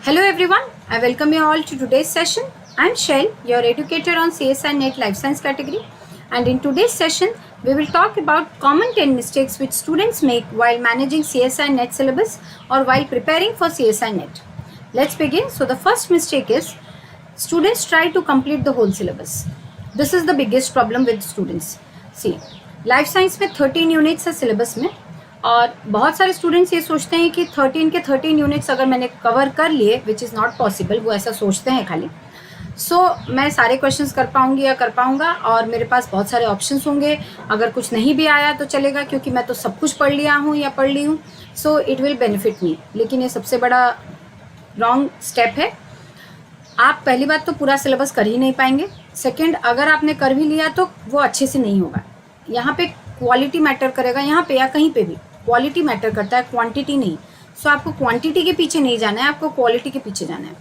Hello everyone, I welcome you all to today's session. I am Shell, your educator on CSI NET Life Science category, and in today's session we will talk about common 10 mistakes which students make while managing CSI NET syllabus or while preparing for CSI NET. Let's begin. So the first mistake is students try to complete the whole syllabus. This is the biggest problem with students. See, life science में 13 units है syllabus में, और बहुत सारे students ये सोचते हैं कि 13 के 13 यूनिट्स अगर मैंने कवर कर लिए, विच इज़ नॉट पॉसिबल, वो ऐसा सोचते हैं खाली। मैं सारे क्वेश्चंस कर पाऊंगी या कर पाऊंगा, और मेरे पास बहुत सारे ऑप्शंस होंगे, अगर कुछ नहीं भी आया तो चलेगा क्योंकि मैं तो सब कुछ पढ़ लिया हूँ या पढ़ ली हूँ, सो इट विल बेनिफिट मी। लेकिन ये सबसे बड़ा रॉन्ग स्टेप है। आप पहली बात तो पूरा सिलेबस कर ही नहीं पाएंगे, सेकेंड अगर आपने कर भी लिया तो वो अच्छे से नहीं होगा। यहाँ पे क्वालिटी मैटर करेगा, यहाँ पे या कहीं पे भी क्वालिटी मैटर करता है, क्वांटिटी नहीं। सो आपको क्वांटिटी के पीछे नहीं जाना है, आपको क्वालिटी के पीछे जाना है।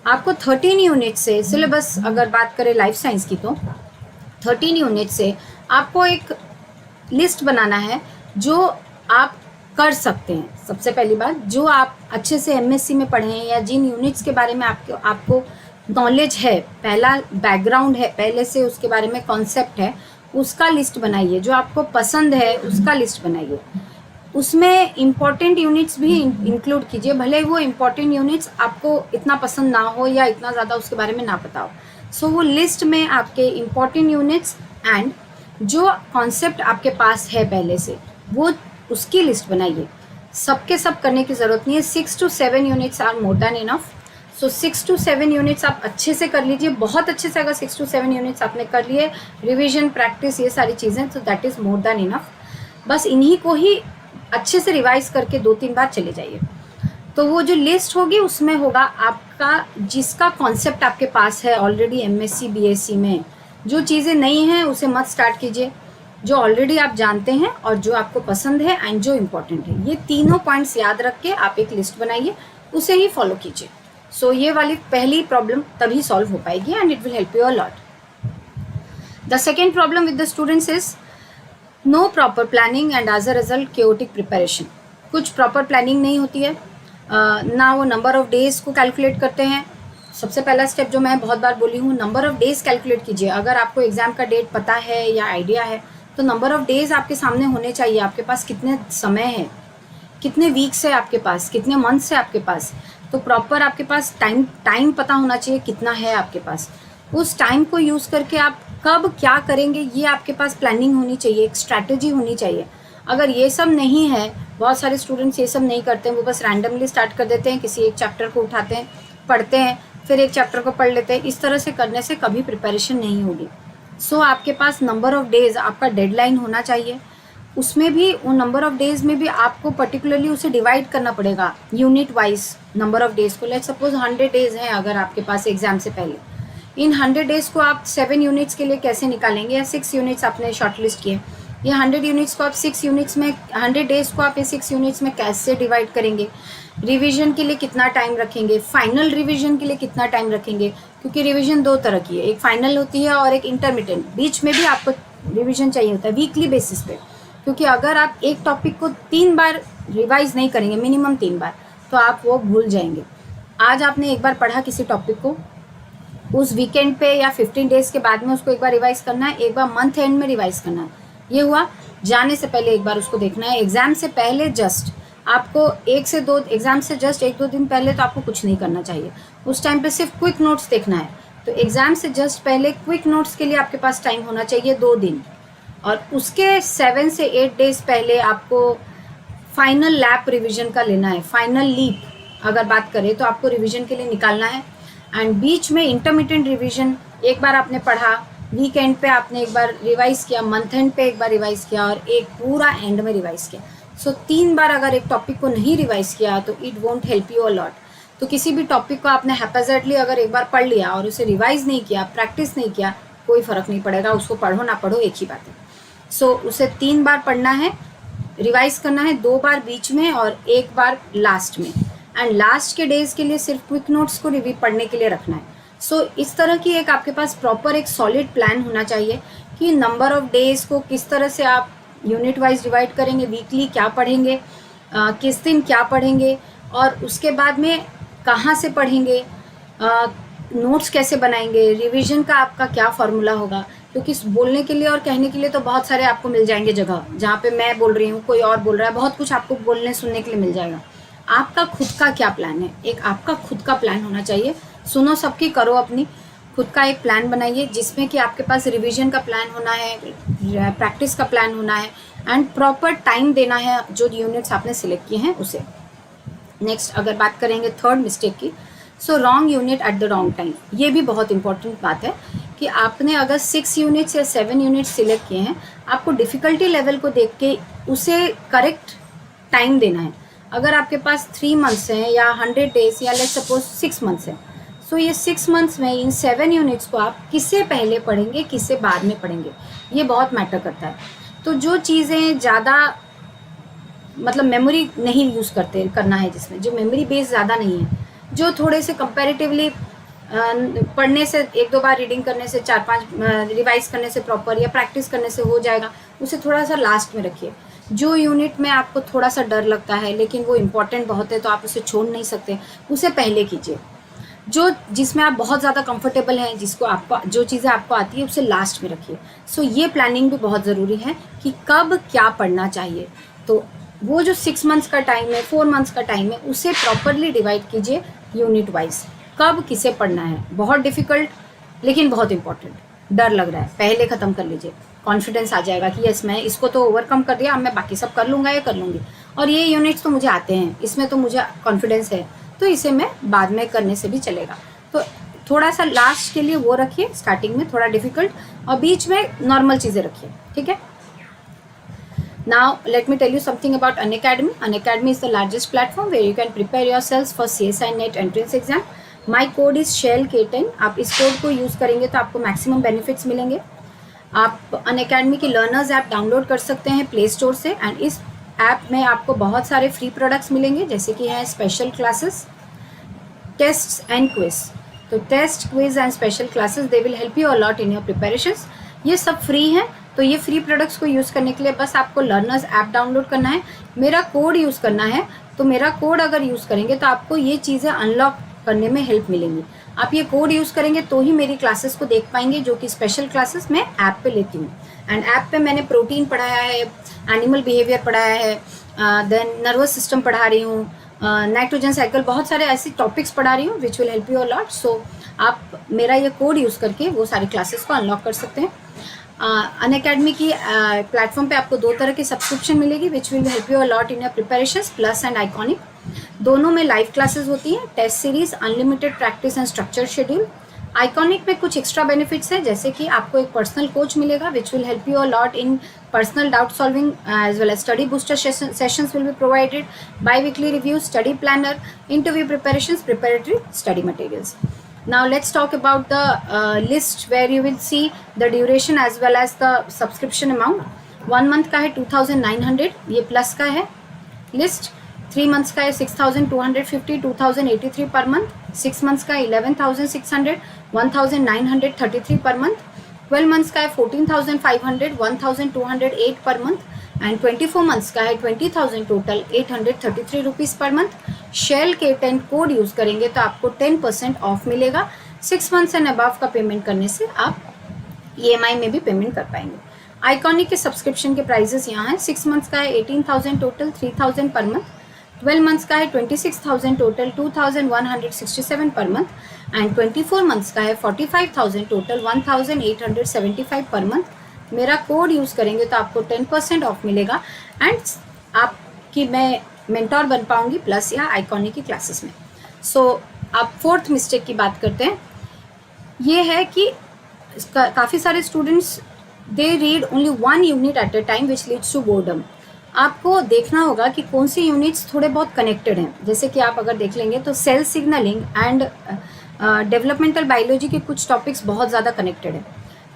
आपको 13 यूनिट से सिलेबस, अगर बात करें लाइफ साइंस की, तो 13 यूनिट से आपको एक लिस्ट बनाना है जो आप कर सकते हैं। सबसे पहली बात, जो आप अच्छे से एमएससी में पढ़े हैं या जिन यूनिट्स के बारे में आपको नॉलेज है, पहला बैकग्राउंड है, पहले से उसके बारे में कॉन्सेप्ट है, उसका लिस्ट बनाइए। जो आपको पसंद है उसका लिस्ट बनाइए। उसमें इम्पॉर्टेंट यूनिट्स भी इंक्लूड कीजिए, भले वो इम्पॉर्टेंट यूनिट्स आपको इतना पसंद ना हो या इतना ज़्यादा उसके बारे में ना पता हो। सो वो लिस्ट में आपके इम्पॉर्टेंट यूनिट्स एंड जो कॉन्सेप्ट आपके पास है पहले से, वो उसकी लिस्ट बनाइए। सबके सब करने की ज़रूरत नहीं है, 6 to 7 units are more than enough. So 6 to 7 units आप अच्छे से कर लीजिए, बहुत अच्छे से। अगर 6 to 7 यूनिट्स आपने कर लिए, रिविजन, प्रैक्टिस, ये सारी चीज़ें, तो that is more than enough. बस इन्हीं को ही अच्छे से रिवाइज करके 2-3 बार चले जाइए। तो वो जो लिस्ट होगी उसमें होगा आपका, जिसका कॉन्सेप्ट आपके पास है ऑलरेडी एमएससी बीएससी में। जो चीज़ें नहीं हैं उसे मत स्टार्ट कीजिए, जो ऑलरेडी आप जानते हैं और जो आपको पसंद है एंड जो इम्पोर्टेंट है, ये तीनों पॉइंट्स याद रख के आप एक लिस्ट बनाइए, उसे ही फॉलो कीजिए। सो ये वाली पहली प्रॉब्लम तभी सॉल्व हो पाएगी and it will help you a lot. The second problem with the students is no proper planning and as a result chaotic preparation. कुछ प्रॉपर प्लानिंग नहीं होती है, ना वो नंबर ऑफ डेज को कैलकुलेट करते हैं। सबसे पहला स्टेप जो मैं बहुत बार बोली हूँ, नंबर ऑफ डेज कैलकुलेट कीजिए। अगर आपको एग्जाम का डेट पता है या आइडिया है तो नंबर ऑफ डेज आपके सामने होने चाहिए। आपके पास कितने समय है, कितने वीक्स है आपके पास, कितने मंथ्स है आपके पास, तो प्रॉपर आपके पास टाइम पता होना चाहिए कितना है आपके पास। उस टाइम को यूज़ करके आप कब क्या करेंगे, ये आपके पास प्लानिंग होनी चाहिए, एक स्ट्रैटेजी होनी चाहिए। अगर ये सब नहीं है, बहुत सारे स्टूडेंट्स ये सब नहीं करते हैं, वो बस रैंडमली स्टार्ट कर देते हैं, किसी एक चैप्टर को उठाते हैं, पढ़ते हैं, फिर एक चैप्टर को पढ़ लेते हैं। इस तरह से करने से कभी प्रिपरेशन नहीं होगी। सो आपके पास नंबर ऑफ डेज, आपका डेडलाइन होना चाहिए। उसमें भी, वो नंबर ऑफ डेज में भी आपको पर्टिकुलरली उसे डिवाइड करना पड़ेगा unit wise number of days को। लेट्स सपोज 100 डेज हैं अगर आपके पास एग्जाम से पहले, इन 100 डेज को आप 7 यूनिट्स के लिए कैसे निकालेंगे, या 6 यूनिट्स आपने शॉर्टलिस्ट किए, ये 100 यूनिट्स को आप 6 यूनिट्स में, 100 डेज को आप ये 6 यूनिट्स में कैसे डिवाइड करेंगे, रिवीजन के लिए कितना टाइम रखेंगे, फाइनल रिवीजन के लिए कितना टाइम रखेंगे, क्योंकि रिवीजन 2 तरह की है, एक फाइनल होती है और एक इंटरमीडिएट। बीच में भी आपको रिवीजन चाहिए होता है वीकली बेसिस पे, क्योंकि अगर आप एक टॉपिक को 3 बार रिवाइज नहीं करेंगे, मिनिमम 3 बार, तो आप वो भूल जाएंगे। आज आपने एक बार पढ़ा किसी टॉपिक को, उस वीकेंड पे या 15 डेज के बाद में उसको एक बार रिवाइज करना है, एक बार मंथ एंड में रिवाइज करना है। ये हुआ, जाने से पहले एक बार उसको देखना है। एग्जाम से पहले जस्ट आपको 1 से 2, एग्जाम से जस्ट 1-2 दिन पहले तो आपको कुछ नहीं करना चाहिए। उस टाइम पे सिर्फ क्विक नोट्स देखना है। तो एग्जाम से जस्ट पहले क्विक नोट्स के लिए आपके पास टाइम होना चाहिए 2 दिन, और उसके 7 से 8 डेज पहले आपको फाइनल लैप रिवीजन का लेना है। फाइनल लीप अगर बात करें तो आपको रिवीजन के लिए निकालना है। एंड बीच में इंटरमीडिएट रिवीजन, एक बार आपने पढ़ा, वीकेंड पे आपने एक बार रिवाइज किया, मंथ एंड पे एक बार रिवाइज किया, और एक पूरा एंड में रिवाइज किया। सो 3 बार अगर एक टॉपिक को नहीं रिवाइज किया तो it won't help you a lot. तो किसी भी टॉपिक को आपने हैप्पीजेंटली अगर एक बार पढ़ लिया और उसे रिवाइज नहीं किया, प्रैक्टिस नहीं किया, कोई फ़र्क नहीं पड़ेगा, उसको पढ़ो ना पढ़ो एक ही बात है। सो उसे 3 बार पढ़ना है, रिवाइज करना है, 2 बार बीच में और 1 बार लास्ट में। एंड लास्ट के डेज के लिए सिर्फ क्विक नोट्स को रिव्यू पढ़ने के लिए रखना है। सो इस तरह की एक आपके पास प्रॉपर एक सॉलिड प्लान होना चाहिए कि नंबर ऑफ डेज को किस तरह से आप यूनिट वाइज डिवाइड करेंगे, वीकली क्या पढ़ेंगे, किस दिन क्या पढ़ेंगे, और उसके बाद में कहाँ से पढ़ेंगे, नोट्स कैसे बनाएंगे, रिवीजन का आपका क्या फॉर्मूला होगा, क्योंकि बोलने के लिए और कहने के लिए तो बहुत सारे आपको मिल जाएंगे जगह, जहाँ पे मैं बोल रही हूँ, कोई और बोल रहा है, बहुत कुछ आपको बोलने सुनने के लिए मिल जाएगा। आपका खुद का क्या प्लान है, एक आपका खुद का प्लान होना चाहिए। सुनो सबकी, करो अपनी, खुद का एक प्लान बनाइए जिसमें कि आपके पास रिवीजन का प्लान होना है, प्रैक्टिस का प्लान होना है एंड प्रॉपर टाइम देना है जो यूनिट्स आपने सिलेक्ट किए हैं उसे। नेक्स्ट अगर बात करेंगे थर्ड मिस्टेक की, so wrong unit at the wrong time. ये भी बहुत इंपॉर्टेंट बात है कि आपने अगर 6 यूनिट्स या 7 यूनिट्स सिलेक्ट किए हैं, आपको डिफ़िकल्टी लेवल को देख के उसे करेक्ट टाइम देना है। अगर आपके पास 3 मंथ्स हैं या 100 डेज या लेट्स सपोज 6 मंथ्स हैं, सो ये 6 मंथ्स में इन 7 यूनिट्स को आप किससे पहले पढ़ेंगे, किससे बाद में पढ़ेंगे, ये बहुत मैटर करता है। तो जो चीज़ें ज़्यादा मतलब मेमोरी नहीं यूज़ करना है, जिसमें जो मेमोरी बेस ज़्यादा नहीं है, जो थोड़े से कंपैरेटिवली पढ़ने से 1-2 बार रीडिंग करने से, 4-5 रिवाइज करने से प्रॉपर या प्रैक्टिस करने से हो जाएगा, उसे थोड़ा सा लास्ट में रखिए। जो यूनिट में आपको थोड़ा सा डर लगता है लेकिन वो इम्पॉर्टेंट बहुत है तो आप उसे छोड़ नहीं सकते, उसे पहले कीजिए। जो जिसमें आप बहुत ज़्यादा कंफर्टेबल हैं, जिसको आपको जो चीज़ें आपको आती है, उसे लास्ट में रखिए। सो ये प्लानिंग भी बहुत ज़रूरी है कि कब क्या पढ़ना चाहिए। तो वो जो 6 मंथ्स का टाइम है, 4 मंथ्स का टाइम है, उसे प्रॉपरली डिवाइड कीजिए यूनिट वाइज, कब किसे पढ़ना है। बहुत डिफ़िकल्ट लेकिन बहुत इंपॉर्टेंट, डर लग रहा है, पहले ख़त्म कर लीजिए, कॉन्फिडेंस आ जाएगा कि यस मैं इसको तो ओवरकम कर दिया, अब मैं बाकी सब कर लूँगा या कर लूँगी, और ये यूनिट्स तो मुझे आते हैं, इसमें तो मुझे कॉन्फिडेंस है, तो इसे मैं बाद में करने से भी चलेगा। तो थोड़ा सा लास्ट के लिए वो रखिए, स्टार्टिंग में थोड़ा डिफ़िकल्ट और बीच में नॉर्मल चीज़ें रखिए, ठीक है। Now let me tell you something about Unacademy. Unacademy is the largest platform where you can prepare yourselves for CSI NET entrance exam. My code is SHELL-K10. आप इस कोड को यूज़ करेंगे तो आपको मैक्सिमम बेनिफिट्स मिलेंगे। आप Unacademy की learners app download कर सकते हैं प्ले स्टोर से, एंड इस ऐप में आपको बहुत सारे फ्री प्रोडक्ट्स मिलेंगे, जैसे कि है special classes, tests and quiz. तो test, quiz and special classes they will help you a lot in your preparations. ये सब फ्री हैं, तो ये फ्री प्रोडक्ट्स को यूज़ करने के लिए बस आपको लर्नर्स ऐप डाउनलोड करना है, मेरा कोड यूज़ करना है। तो मेरा कोड अगर यूज़ करेंगे तो आपको ये चीज़ें अनलॉक करने में हेल्प मिलेंगी। आप ये कोड यूज़ करेंगे तो ही मेरी क्लासेस को देख पाएंगे, जो कि स्पेशल क्लासेस मैं ऐप पे लेती हूँ। एंड ऐप पे मैंने प्रोटीन पढ़ाया है, एनिमल बिहेवियर पढ़ाया है, देन नर्वस सिस्टम पढ़ा रही हूँ, नाइट्रोजन साइकिल, बहुत सारे ऐसे टॉपिक्स पढ़ा रही हूँ which will help you a lot. So आप मेरा ये कोड यूज़ करके वो सारी क्लासेस को अनलॉक कर सकते हैं। अनअकैडमी की प्लेटफॉर्म पे आपको 2 तरह की सब्सक्रिप्शन मिलेगी which will help you a lot in your preparations, plus and iconic. दोनों में लाइव क्लासेस होती हैं, test series, unlimited practice and structure schedule. Iconic में कुछ एक्स्ट्रा बेनिफिट्स हैं, जैसे कि आपको एक पर्सनल कोच मिलेगा which will help you a lot in personal doubt solving as well as study booster sessions will be provided, biweekly review, study planner, interview preparations, preparatory study materials. Now let's talk about the list where you will see the duration as well as the subscription amount. 1 month का है 2900, ये plus का है list. 3 months का है 6250, 2083 per month. 6 months का 11600, 1933 per month. 12 months का है 14500, 1208 पर मंथ। एंड 24 months का है 20,000 total, 833 rupees per month. SHELL-K10 code use करेंगे तो आपको 10% ऑफ मिलेगा। 6 months एंड अबव का पेमेंट करने से आप EMI में भी पेमेंट कर पाएंगे। आइकॉनिक के सब्सक्रिप्शन के प्राइजेस यहाँ हैं। 6 months का है 18,000 टोटल, 3,000 पर मंथ। 12 months का है 26,000 total, 2,167 per month. And 24 months का है 45,000 टोटल, 1,875 पर मंथ। मेरा कोड यूज़ करेंगे तो आपको 10% ऑफ मिलेगा एंड आपकी मैं मेंटोर बन पाऊंगी प्लस या आइकॉनिक की क्लासेस में। सो अब 4th मिस्टेक की बात करते हैं। ये है कि काफ़ी सारे students they read only 1 unit at a time which leads to boredom. आपको देखना होगा कि कौन सी यूनिट्स थोड़े बहुत कनेक्टेड हैं। जैसे कि आप अगर देख लेंगे तो cell signalling and developmental biology के कुछ टॉपिक्स बहुत ज़्यादा कनेक्टेड हैं,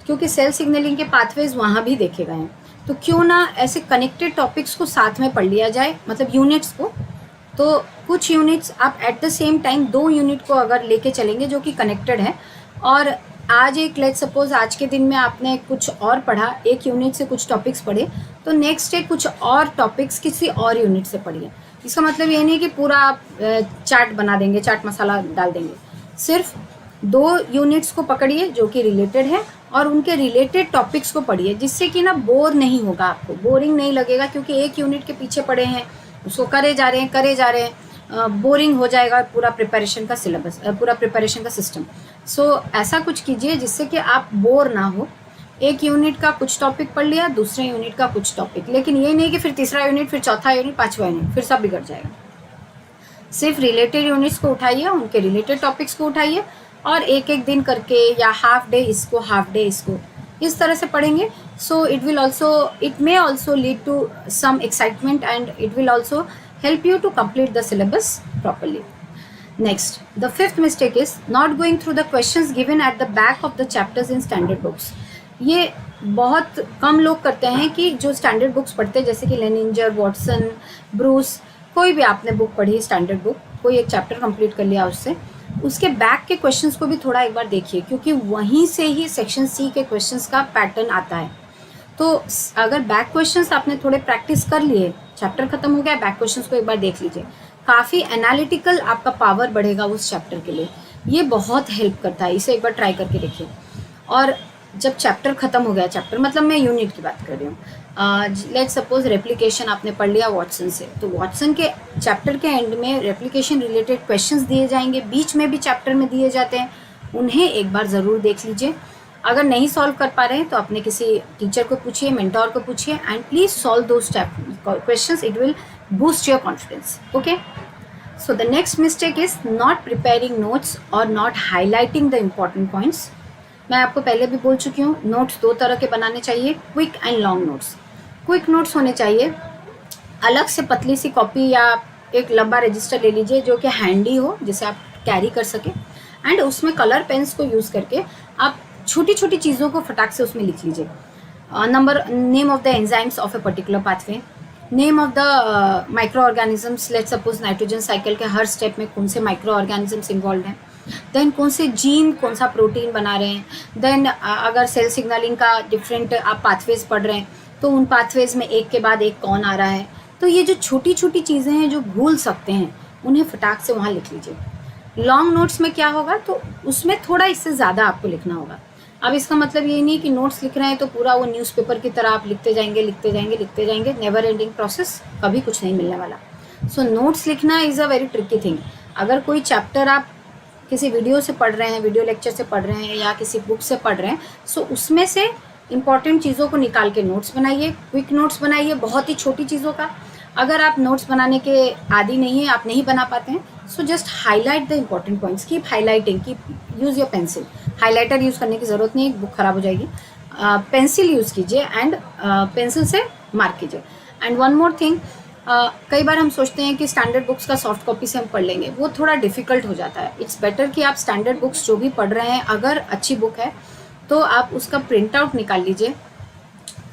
क्योंकि सेल सिग्नलिंग के पाथवेज वहाँ भी देखे गए हैं। तो क्यों ना ऐसे कनेक्टेड टॉपिक्स को साथ में पढ़ लिया जाए, मतलब यूनिट्स को। तो कुछ यूनिट्स आप at the same time 2 unit को अगर लेके चलेंगे जो कि कनेक्टेड है, और आज एक लेट्स सपोज आज के दिन में आपने कुछ और पढ़ा, एक यूनिट से कुछ टॉपिक्स पढ़े, तो नेक्स्ट डे कुछ और टॉपिक्स किसी और यूनिट से पढ़िए। इसका मतलब ये नहीं कि पूरा चाट बना देंगे, चाट मसाला डाल देंगे। सिर्फ 2 यूनिट्स को पकड़िए जो कि रिलेटेड है और उनके रिलेटेड टॉपिक्स को पढ़िए, जिससे कि ना बोर नहीं होगा, आपको बोरिंग नहीं लगेगा, क्योंकि एक यूनिट के पीछे पड़े हैं, उसको करे जा रहे हैं, बोरिंग हो जाएगा पूरा प्रिपरेशन का सिलेबस, पूरा प्रिपरेशन का सिस्टम। सो ऐसा कुछ कीजिए जिससे कि आप बोर ना हो। एक यूनिट का कुछ टॉपिक पढ़ लिया, दूसरे यूनिट का कुछ टॉपिक, लेकिन ये नहीं कि फिर तीसरा यूनिट, फिर चौथा यूनिट, पांचवा यूनिट, फिर सब बिगड़ जाएगा। सिर्फ रिलेटेड यूनिट्स को उठाइए, उनके रिलेटेड टॉपिक्स को उठाइए और एक एक दिन करके या हाफ डे इसको, हाफ डे इसको, इस तरह से पढ़ेंगे। So it may also lead to some excitement and it will also help you to complete the syllabus properly. Next, the fifth mistake is not going through the questions given at the back of the chapters in standard books. ये बहुत कम लोग करते हैं कि जो standard books पढ़ते हैं, जैसे कि लेनिंजर, वॉटसन, ब्रूस, कोई भी आपने बुक पढ़ी स्टैंडर्ड बुक, कोई एक चैप्टर कंप्लीट कर लिया, उसके बैक के क्वेश्चंस को भी थोड़ा एक बार देखिए, क्योंकि वहीं से ही सेक्शन सी के क्वेश्चंस का पैटर्न आता है। तो अगर बैक क्वेश्चंस आपने थोड़े प्रैक्टिस कर लिए, चैप्टर खत्म हो गया, बैक क्वेश्चंस को एक बार देख लीजिए, काफ़ी एनालिटिकल आपका पावर बढ़ेगा उस चैप्टर के लिए। ये बहुत हेल्प करता है, इसे एक बार ट्राई करके देखिए। और जब चैप्टर खत्म हो गया, चैप्टर मतलब मैं यूनिट की बात कर रही हूँ, लेट्स सपोज रेप्लिकेशन आपने पढ़ लिया वॉटसन से, तो वॉटसन के चैप्टर के एंड में रेप्लिकेशन रिलेटेड क्वेश्चंस दिए जाएंगे, बीच में भी चैप्टर में दिए जाते हैं, उन्हें एक बार ज़रूर देख लीजिए। अगर नहीं सॉल्व कर पा रहे हैं तो अपने किसी टीचर को पूछिए, मेंटोर को पूछिए, and please solve those questions, it will boost your confidence. Okay, so the next mistake is not preparing notes और not highlighting the important points. मैं आपको पहले भी बोल चुकी हूँ, नोट्स 2 तरह के बनाने चाहिए, quick and long notes. Quick notes होने चाहिए, अलग से पतली सी कॉपी या एक लंबा रजिस्टर ले लीजिए जो कि हैंडी हो, जिसे आप कैरी कर सके, एंड उसमें कलर पेन्स को यूज़ करके आप छोटी छोटी चीज़ों को फटाक से उसमें लिख लीजिए। Name of the enzymes of a particular pathway, name of the micro organisms, let suppose nitrogen cycle के हर स्टेप में कौन से माइक्रो ऑर्गेनिजम्स इन्वॉल्व हैं, देन कौन से जीन कौन सा प्रोटीन बना रहे हैं, देन अगर सेल सिग्नलिंग का डिफरेंट आप पाथवेज पढ़ रहे हैं तो उन पाथवेज में एक के बाद एक कौन आ रहा है। तो ये जो छोटी छोटी चीज़ें हैं जो भूल सकते हैं, उन्हें फटाक से वहाँ लिख लीजिए। लॉन्ग नोट्स में क्या होगा, तो उसमें थोड़ा इससे ज़्यादा आपको लिखना होगा। अब इसका मतलब ये नहीं कि नोट्स लिख रहे हैं तो पूरा वो न्यूज़पेपर की तरह आप लिखते जाएंगे, नेवर एंडिंग प्रोसेस, कभी कुछ नहीं मिलने वाला। सो नोट्स लिखना is a very tricky thing. अगर कोई चैप्टर आप किसी वीडियो से पढ़ रहे हैं, वीडियो लेक्चर से पढ़ रहे हैं या किसी बुक से पढ़ रहे हैं, सो उसमें से इंपॉर्टेंट चीज़ों को निकाल के नोट्स बनाइए, क्विक नोट्स बनाइए, बहुत ही छोटी चीज़ों का। अगर आप नोट्स बनाने के आदी नहीं हैं, आप नहीं बना पाते हैं, so just highlight the important points, keep highlighting, keep use your pencil. Highlighter use करने की ज़रूरत नहीं है, बुक ख़राब हो जाएगी। पेंसिल यूज़ कीजिए एंड पेंसिल से मार्क कीजिए। एंड वन मोर थिंग, कई बार हम सोचते हैं कि स्टैंडर्ड बुक्स का सॉफ्ट कॉपी से हम पढ़ लेंगे, वो थोड़ा डिफ़िकल्ट हो जाता है। इट्स बेटर कि आप स्टैंडर्ड बुक्स जो भी पढ़ रहे हैं, अगर अच्छी बुक है तो आप उसका प्रिंट आउट निकाल लीजिए,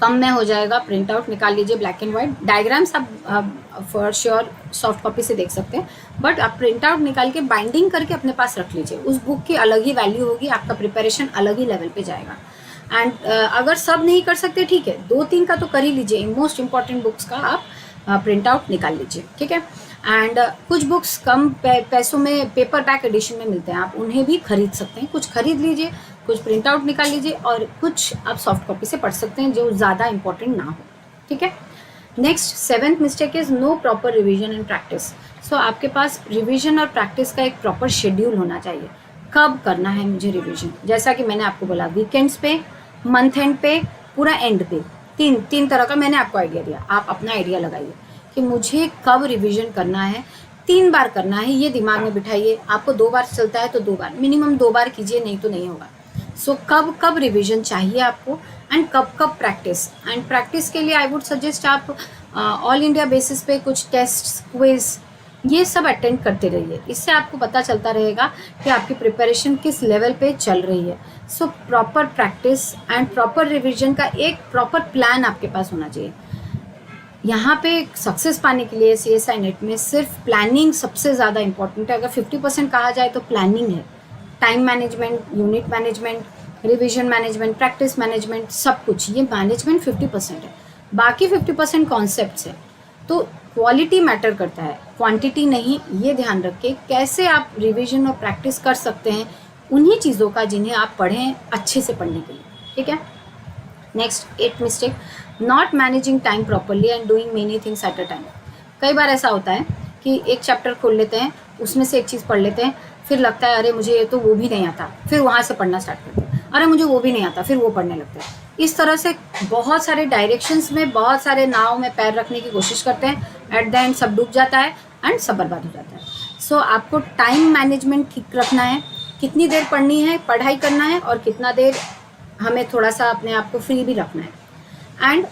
कम में हो जाएगा, प्रिंट आउट निकाल लीजिए, ब्लैक एंड वाइट। डायग्राम्स आप फॉर श्योर सॉफ्ट कॉपी से देख सकते हैं, बट आप प्रिंट आउट निकाल के बाइंडिंग करके अपने पास रख लीजिए। उस बुक की अलग ही वैल्यू होगी, आपका प्रिपरेशन अलग ही लेवल पे जाएगा। एंड अगर सब नहीं कर सकते, ठीक है, 2-3 का तो कर ही लीजिए, मोस्ट इंपॉर्टेंट बुक्स का आप प्रिंट आउट निकाल लीजिए, ठीक है। एंड कुछ बुक्स कम पैसों में पेपर बैक एडिशन में मिलते हैं, आप उन्हें भी खरीद सकते हैं, कुछ खरीद लीजिए, कुछ प्रिंट आउट निकाल लीजिए, और कुछ आप सॉफ्ट कॉपी से पढ़ सकते हैं जो ज़्यादा इंपॉर्टेंट ना हो, ठीक है। Next 7th mistake is no proper revision and practice. So आपके पास रिविजन और प्रैक्टिस का एक प्रॉपर शेड्यूल होना चाहिए। कब करना है मुझे रिविजन, जैसा कि मैंने आपको बोला, वीकेंड्स पे, मंथ एंड पे, पूरा एंड पे, तीन तरह का मैंने आपको आइडिया दिया। आप अपना आइडिया लगाइए कि मुझे कब रिविजन करना है, 3 बार करना है, ये दिमाग में बिठाइए। आपको 2 बार चलता है तो 2 बार, मिनिमम 2 बार कीजिए, नहीं तो नहीं होगा। सो कब रिविजन चाहिए आपको, एंड कब प्रैक्टिस। एंड प्रैक्टिस के लिए आई वुड सजेस्ट आप ऑल इंडिया बेसिस पे कुछ टेस्ट, क्विज, ये सब अटेंड करते रहिए। इससे आपको पता चलता रहेगा कि आपकी प्रिपरेशन किस लेवल पे चल रही है। So proper practice and proper revision का एक प्रॉपर प्लान आपके पास होना चाहिए। यहाँ पे सक्सेस पाने के लिए CSI नेट में सिर्फ प्लानिंग सबसे ज़्यादा इंपॉर्टेंट है। अगर 50% कहा जाए तो प्लानिंग है, time management, unit management, revision management, practice management, सब कुछ, ये मैनेजमेंट 50% है, बाकी 50% कॉन्सेप्ट्स है। तो क्वालिटी मैटर करता है, क्वांटिटी नहीं। ये ध्यान रख के कैसे आप रिवीजन और प्रैक्टिस कर सकते हैं उन्हीं चीज़ों का जिन्हें आप पढ़ें अच्छे से पढ़ने के लिए, ठीक है। Next 8 mistake, not managing time properly and doing many things at a time. कई बार ऐसा होता है कि एक चैप्टर खोल लेते हैं, उसमें से एक चीज़ पढ़ लेते हैं, फिर लगता है अरे मुझे ये तो वो भी नहीं आता, फिर वहाँ से पढ़ना स्टार्ट करते हैं, अरे मुझे वो भी नहीं आता, फिर वो पढ़ने लगते हैं। इस तरह से बहुत सारे डायरेक्शंस में, बहुत सारे नाव में पैर रखने की कोशिश करते हैं, एट द एंड सब डूब जाता है एंड सब बर्बाद हो जाता है। सो आपको टाइम मैनेजमेंट ठीक रखना है, कितनी देर पढ़नी है, पढ़ाई करना है, और कितना देर हमें थोड़ा सा अपने आप को फ्री भी रखना है, एंड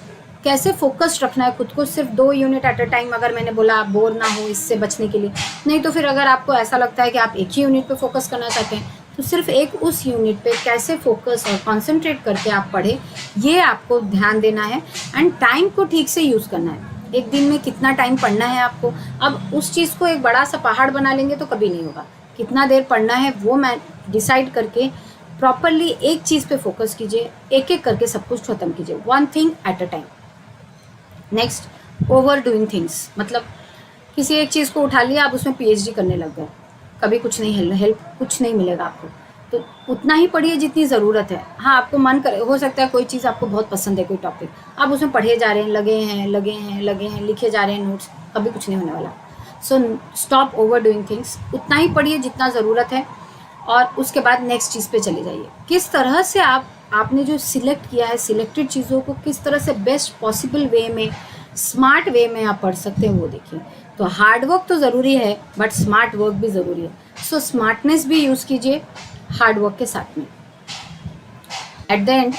कैसे फोकस्ड रखना है खुद को। सिर्फ 2 यूनिट एट अ टाइम, अगर मैंने बोला आप बोर ना हो इससे बचने के लिए, नहीं तो फिर अगर आपको ऐसा लगता है कि आप एक ही यूनिट पे फोकस करना चाहते हैं तो सिर्फ एक उस यूनिट पे कैसे फोकस और कंसंट्रेट करके आप पढ़े, ये आपको ध्यान देना है। एंड टाइम को ठीक से यूज़ करना है, एक दिन में कितना टाइम पढ़ना है आपको। अब उस चीज़ को एक बड़ा सा पहाड़ बना लेंगे तो कभी नहीं होगा। कितना देर पढ़ना है वो मैं डिसाइड करके प्रॉपरली एक चीज़ पे फोकस कीजिए, एक एक करके सब कुछ खत्म कीजिए, 1 thing at a time. Next, over doing things, मतलब किसी एक चीज़ को उठा लिया, आप उसमें PhD करने लग गए, कभी कुछ नहीं हेल्प कुछ नहीं मिलेगा आपको। तो उतना ही पढ़िए जितनी ज़रूरत है। हाँ, आपको मन करे, हो सकता है कोई चीज़ आपको बहुत पसंद है, कोई टॉपिक, आप उसमें पढ़े जा रहे हैं, लगे हैं, लिखे जा रहे हैं नोट्स, कभी कुछ नहीं होने वाला। So stop over doing things, उतना ही पढ़िए जितना ज़रूरत है, और उसके बाद नेक्स्ट चीज़ पे चले जाइए। किस तरह से आपने जो सिलेक्ट किया है, सिलेक्टेड चीज़ों को किस तरह से बेस्ट पॉसिबल वे में, स्मार्ट वे में आप पढ़ सकते हैं वो देखिए। तो हार्ड वर्क तो ज़रूरी है, बट स्मार्ट वर्क भी ज़रूरी है। सो स्मार्टनेस भी यूज़ कीजिए हार्ड वर्क के साथ में। At the end,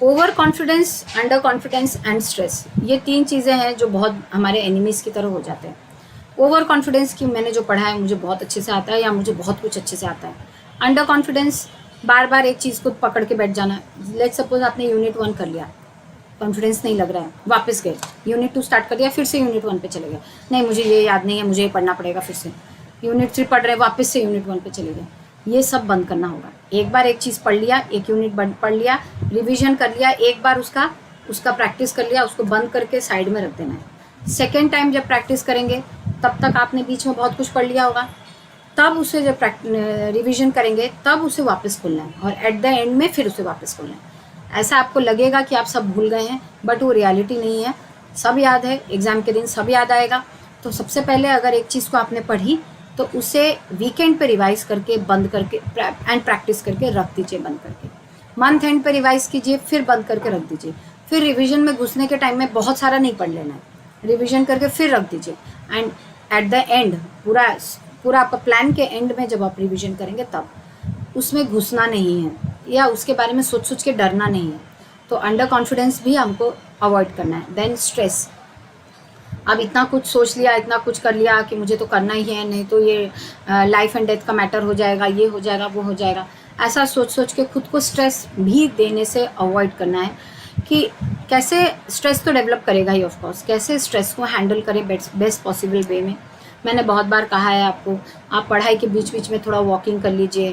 over confidence, under confidence and stress, ये 3 चीज़ें हैं जो बहुत हमारे एनिमीज़ की तरह हो जाते हैं। ओवर कॉन्फिडेंस कि मैंने जो पढ़ा है मुझे बहुत अच्छे से आता है, या मुझे बहुत कुछ अच्छे से आता है। अंडर कॉन्फिडेंस, बार बार एक चीज़ को पकड़ के बैठ जाना। लेट्स सपोज आपने यूनिट 1 कर लिया, कॉन्फिडेंस नहीं लग रहा है, वापस गए, यूनिट 2 स्टार्ट कर दिया, फिर से यूनिट 1 पे चले गए, नहीं मुझे ये याद नहीं है, मुझे ये पढ़ना पड़ेगा, फिर से यूनिट 3 पढ़ रहे, वापस से यूनिट 1 पे चले गए। ये सब बंद करना होगा। एक बार एक चीज़ पढ़ लिया, एक यूनिट पढ़ लिया, रिविजन कर लिया, एक बार उसका प्रैक्टिस कर लिया, उसको बंद करके साइड में रख देना है। सेकेंड टाइम जब प्रैक्टिस करेंगे तब तक आपने बीच में बहुत कुछ पढ़ लिया होगा, तब उसे जब रिवीजन करेंगे तब उसे वापस खोलना है, और एट द एंड में फिर उसे वापस खोलना है। ऐसा आपको लगेगा कि आप सब भूल गए हैं, बट वो रियलिटी नहीं है। सब याद है, एग्ज़ाम के दिन सब याद आएगा। तो सबसे पहले अगर एक चीज़ को आपने पढ़ी तो उसे वीकेंड पे रिवाइज करके, बंद करके एंड प्रैक्टिस करके रख दीजिए, बंद करके। मंथ एंड पे रिवाइज कीजिए, फिर बंद करके रख दीजिए। फिर रिवीजन में घुसने के टाइम में बहुत सारा नहीं पढ़ लेना है, रिवीजन करके फिर रख दीजिए। एंड एट द एंड, पूरा आपका प्लान के एंड में जब आप रिवीजन करेंगे तब उसमें घुसना नहीं है, या उसके बारे में सोच के डरना नहीं है। तो अंडर कॉन्फिडेंस भी हमको अवॉइड करना है। देन स्ट्रेस, अब इतना कुछ सोच लिया, इतना कुछ कर लिया कि मुझे तो करना ही है, नहीं तो ये लाइफ एंड डेथ का मैटर हो जाएगा, ये हो जाएगा, वो हो जाएगा। ऐसा सोच के खुद को स्ट्रेस भी देने से अवॉइड करना है। कि कैसे स्ट्रेस तो डेवलप करेगा ही ऑफ कोर्स, कैसे स्ट्रेस को हैंडल करें बेस्ट पॉसिबल वे में। मैंने बहुत बार कहा है आपको, आप पढ़ाई के बीच में थोड़ा वॉकिंग कर लीजिए,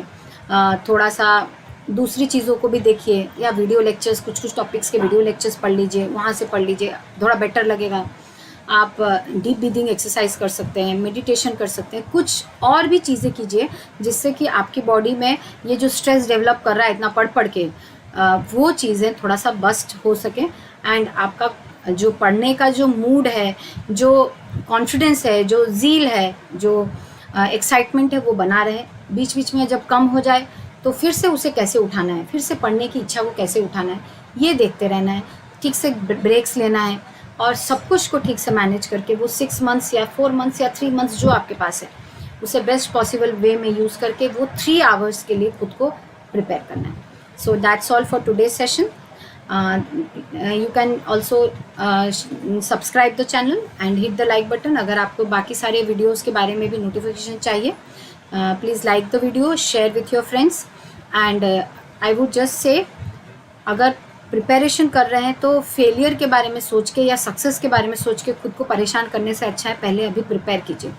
थोड़ा सा दूसरी चीज़ों को भी देखिए, या वीडियो लेक्चर्स, कुछ टॉपिक्स के वीडियो लेक्चर्स पढ़ लीजिए, वहाँ से पढ़ लीजिए, थोड़ा बेटर लगेगा। आप डीप ब्रीदिंग एक्सरसाइज कर सकते हैं, मेडिटेशन कर सकते हैं, कुछ और भी चीज़ें कीजिए जिससे कि आपकी बॉडी में ये जो स्ट्रेस डेवलप कर रहा है इतना पढ़ के, वो चीज़ें थोड़ा सा बस्ट हो सके, एंड आपका जो पढ़ने का जो मूड है, जो कॉन्फिडेंस है, जो ज़ील है, जो एक्साइटमेंट है, वो बना रहे। बीच में जब कम हो जाए तो फिर से उसे कैसे उठाना है, फिर से पढ़ने की इच्छा को कैसे उठाना है, ये देखते रहना है। ठीक से ब्रेक्स लेना है, और सब कुछ को ठीक से मैनेज करके वो 6 मंथ्स या 4 मंथ्स या 3 मंथ्स जो आपके पास है उसे बेस्ट पॉसिबल वे में यूज़ करके वो 3 आवर्स के लिए खुद को प्रिपेयर करना है। So that's all for today's session. You can also subscribe the channel and hit the like button। अगर आपको बाकी सारे वीडियोस के बारे में भी नोटिफिकेशन चाहिए, please like the video, share with your friends. And I would just say, अगर प्रिपरेशन कर रहे हैं तो फेलियर के बारे में सोच के या सक्सेस के बारे में सोच के खुद को परेशान करने से अच्छा है पहले अभी प्रिपेयर कीजिए।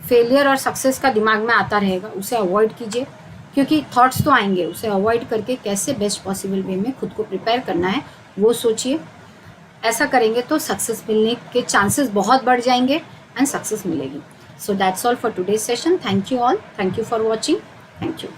फेलियर और सक्सेस का दिमाग में आता रहेगा, उसे अवॉइड कीजिए, क्योंकि थॉट्स तो आएंगे। उसे अवॉइड करके कैसे बेस्ट पॉसिबल वे में खुद को प्रिपेयर करना है वो सोचिए। ऐसा करेंगे तो सक्सेस मिलने के चांसेस बहुत बढ़ जाएंगे एंड सक्सेस मिलेगी. So that's all for today's session. Thank you all. Thank you for watching. Thank you.